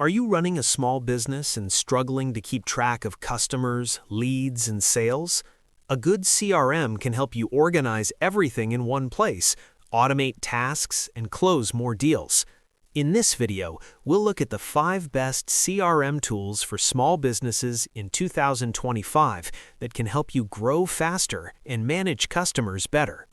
Are you running a small business and struggling to keep track of customers, leads, and sales? A good CRM can help you organize everything in one place, automate tasks, and close more deals. In this video, we'll look at the 5 best CRM tools for small businesses in 2025 that can help you grow faster and manage customers better.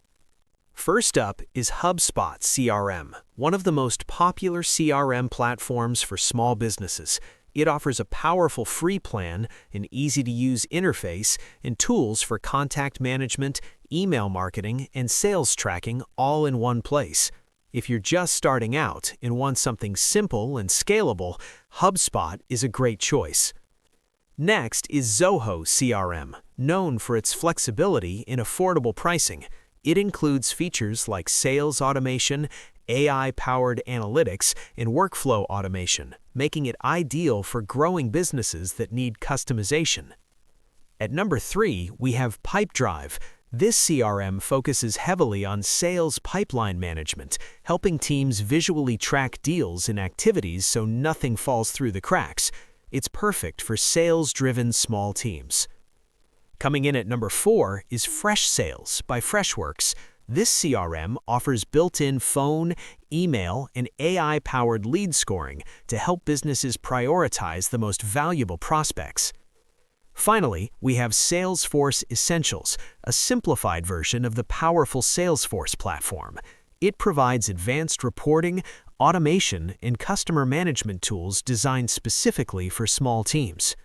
First up is HubSpot CRM, one of the most popular CRM platforms for small businesses. It offers a powerful free plan, an easy-to-use interface, and tools for contact management, email marketing, and sales tracking all in one place. If you're just starting out and want something simple and scalable, HubSpot is a great choice. Next is Zoho CRM, known for its flexibility and affordable pricing. It includes features like sales automation, AI-powered analytics, and workflow automation, making it ideal for growing businesses that need customization. At number 3, we have Pipedrive. This CRM focuses heavily on sales pipeline management, helping teams visually track deals and activities so nothing falls through the cracks. It's perfect for sales-driven small teams. Coming in at number 4 is Freshsales by Freshworks. This CRM offers built-in phone, email, and AI-powered lead scoring to help businesses prioritize the most valuable prospects. Finally, we have Salesforce Essentials, a simplified version of the powerful Salesforce platform. It provides advanced reporting, automation, and customer management tools designed specifically for small teams.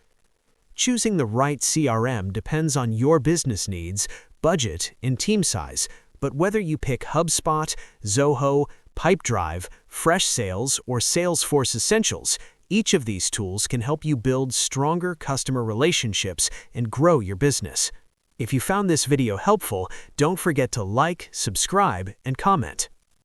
Choosing the right CRM depends on your business needs, budget, and team size, but whether you pick HubSpot, Zoho, Pipedrive, Freshsales, or Salesforce Essentials, each of these tools can help you build stronger customer relationships and grow your business. If you found this video helpful, don't forget to like, subscribe, and comment.